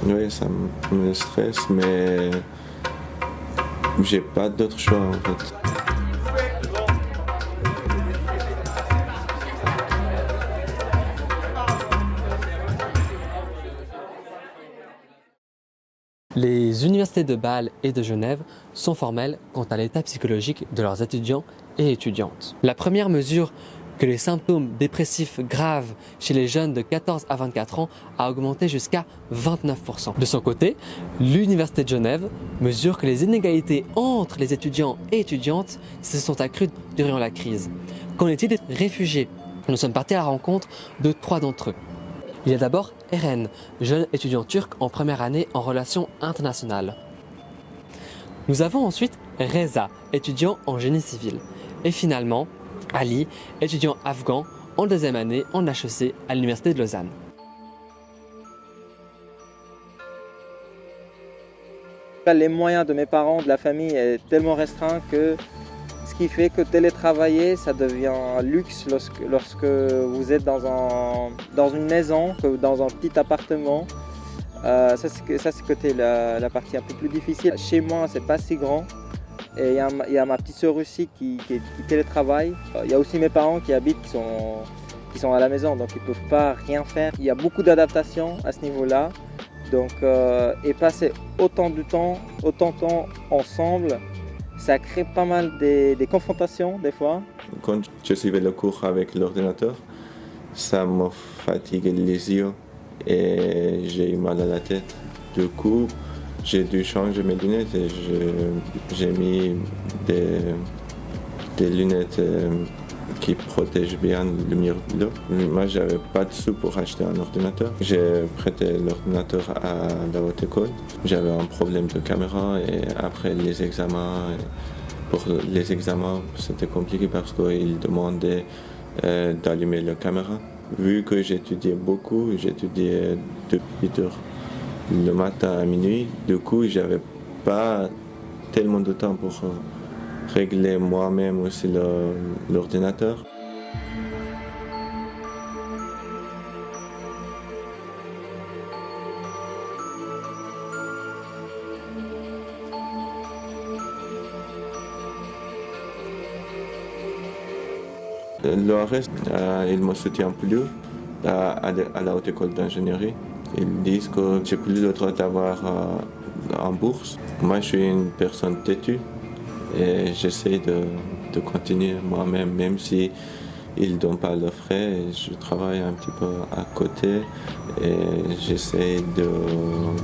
Oui, ça me stresse, mais j'ai pas d'autre choix en fait. Les universités de Bâle et de Genève sont formelles quant à l'état psychologique de leurs étudiants et étudiantes. La première mesure que les symptômes dépressifs graves chez les jeunes de 14 à 24 ans a augmenté jusqu'à 29%. De son côté, l'Université de Genève mesure que les inégalités entre les étudiants et étudiantes se sont accrues durant la crise. Qu'en est-il des réfugiés? Nous sommes partis à la rencontre de 3 d'entre eux. Il y a d'abord Eren, jeune étudiant turc en première année en relations internationales. Nous avons ensuite Reza, étudiant en génie civil. Et finalement, Ali, étudiant afghan en deuxième année en HEC à l'Université de Lausanne. Les moyens de mes parents, de la famille, est tellement restreint que ce qui fait que télétravailler, ça devient un luxe lorsque vous êtes dans une maison, que dans un petit appartement. Ça c'est côté la partie un peu plus difficile. Chez moi, c'est pas si grand. Et il y a ma petite sœur aussi qui télétravaille. Il y a aussi mes parents qui habitent, qui sont à la maison, donc ils ne peuvent pas rien faire. Il y a beaucoup d'adaptation à ce niveau-là. Donc, et passer autant de temps ensemble, ça crée pas mal des confrontations des fois. Quand je suivais le cours avec l'ordinateur, ça me fatiguait les yeux et j'ai eu mal à la tête. Du coup, j'ai dû changer mes lunettes et j'ai mis des lunettes qui protègent bien la lumière bleue. Moi, j'avais pas de sous pour acheter un ordinateur. J'ai prêté l'ordinateur à la haute école. J'avais un problème de caméra et après les examens, pour les examens, c'était compliqué parce qu'ils demandaient d'allumer la caméra. Vu que j'étudiais beaucoup, j'étudiais depuis 8 heures le matin à minuit, du coup, j'avais pas tellement de temps pour régler moi-même aussi l'ordinateur. Le reste, ils ne me soutiennent plus à la haute école d'ingénierie. Ils disent que j'ai plus le droit d'avoir en bourse. Moi, je suis une personne têtue et j'essaie de continuer moi-même, même si ils ne donnent pas le frais. Je travaille un petit peu à côté et j'essaie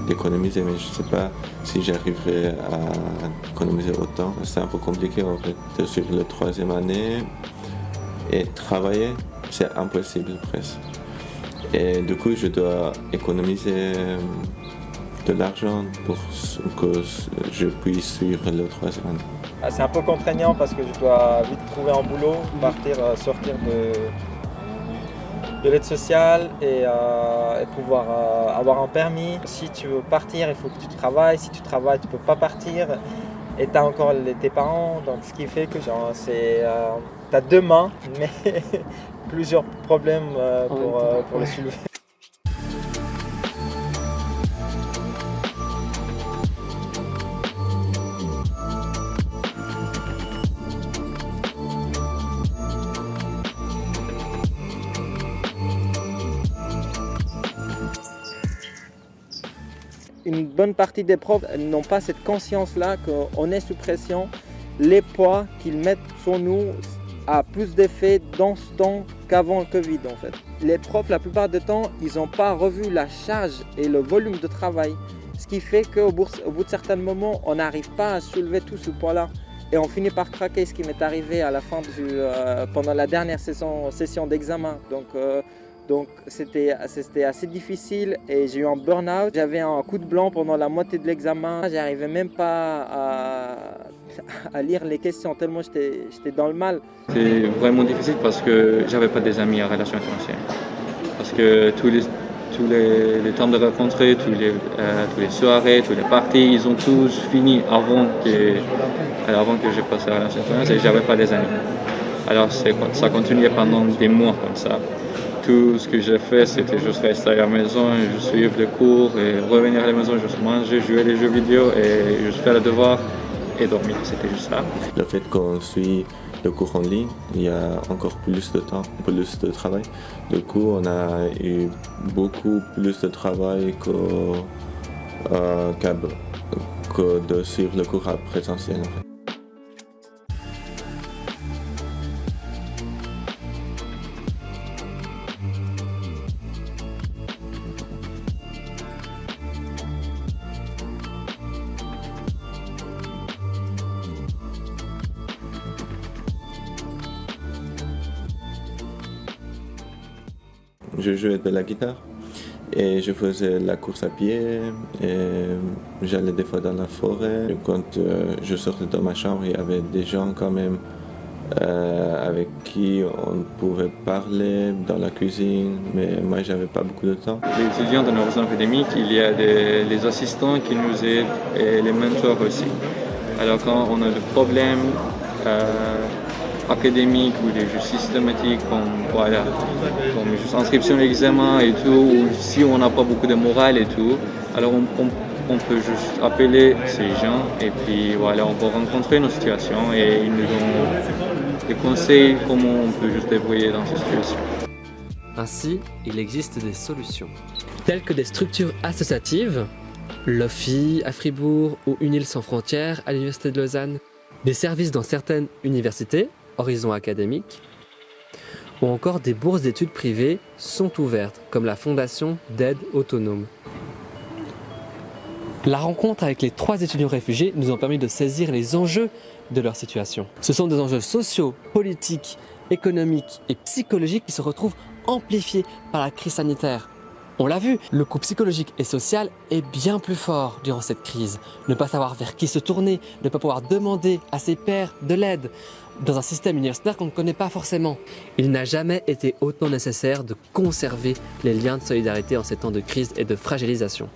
d'économiser, mais je ne sais pas si j'arriverai à économiser autant. C'est un peu compliqué en fait de suivre la 3e année et travailler, c'est impossible presque. Et du coup, je dois économiser de l'argent pour que je puisse suivre le 3e année. C'est un peu contraignant parce que je dois vite trouver un boulot, sortir de l'aide sociale et pouvoir avoir un permis. Si tu veux partir, il faut que tu travailles. Si tu travailles, tu ne peux pas partir. Et tu as encore tes parents, donc ce qui fait que tu as 2 mains, mais plusieurs problèmes pour les soulever. Une bonne partie des profs n'ont pas cette conscience-là qu'on est sous pression. Les poids qu'ils mettent sur nous a plus d'effet dans ce temps qu'avant le Covid en fait. Les profs, la plupart du temps, ils n'ont pas revu la charge et le volume de travail. Ce qui fait qu'au bout de certains moments, on n'arrive pas à soulever tout ce poids-là. Et on finit par craquer, ce qui m'est arrivé à la fin pendant la dernière session d'examen. Donc c'était assez difficile et j'ai eu un burn-out. J'avais un coup de blanc pendant la moitié de l'examen. J'arrivais même pas à lire les questions tellement j'étais dans le mal. C'est vraiment difficile parce que j'avais pas des amis en relation internationale. Parce que tous les temps de rencontrer, tous les soirées, tous les parties, ils ont tous fini avant que je passe à la relation internationale et j'avais pas des amis. Alors ça continuait pendant des mois comme ça. tout ce que j'ai fait, c'était juste rester à la maison, et suivre les cours et revenir à la maison, juste manger, jouer les jeux vidéo et juste faire le devoir et dormir. C'était juste ça. Le fait qu'on suit le cours en ligne, il y a encore plus de temps, plus de travail. Du coup, on a eu beaucoup plus de travail que de suivre le cours à présentiel. En fait. Je jouais de la guitare et je faisais la course à pied et j'allais des fois dans la forêt. Quand je sortais de ma chambre, il y avait des gens quand même avec qui on pouvait parler dans la cuisine, mais moi j'avais pas beaucoup de temps. Les étudiants dans nos réseaux académiques, il y a les assistants qui nous aident et les mentors aussi. Alors quand on a des problèmes académiques ou des jeux systématiques comme juste inscription à l'examen et tout, ou si on n'a pas beaucoup de morale et tout, alors on peut juste appeler ces gens et puis voilà, on peut rencontrer nos situations et ils nous donnent des conseils comment on peut juste débrouiller dans ces situations. Ainsi, il existe des solutions, telles que des structures associatives, l'OFI à Fribourg ou UNIL sans frontières à l'Université de Lausanne, des services dans certaines universités, horizons académiques, ou encore des bourses d'études privées sont ouvertes, comme la Fondation d'aide autonome. La rencontre avec les 3 étudiants réfugiés nous ont permis de saisir les enjeux de leur situation. Ce sont des enjeux sociaux, politiques, économiques et psychologiques qui se retrouvent amplifiés par la crise sanitaire. On l'a vu, le coût psychologique et social est bien plus fort durant cette crise. Ne pas savoir vers qui se tourner, ne pas pouvoir demander à ses pairs de l'aide dans un système universitaire qu'on ne connaît pas forcément. Il n'a jamais été autant nécessaire de conserver les liens de solidarité en ces temps de crise et de fragilisation.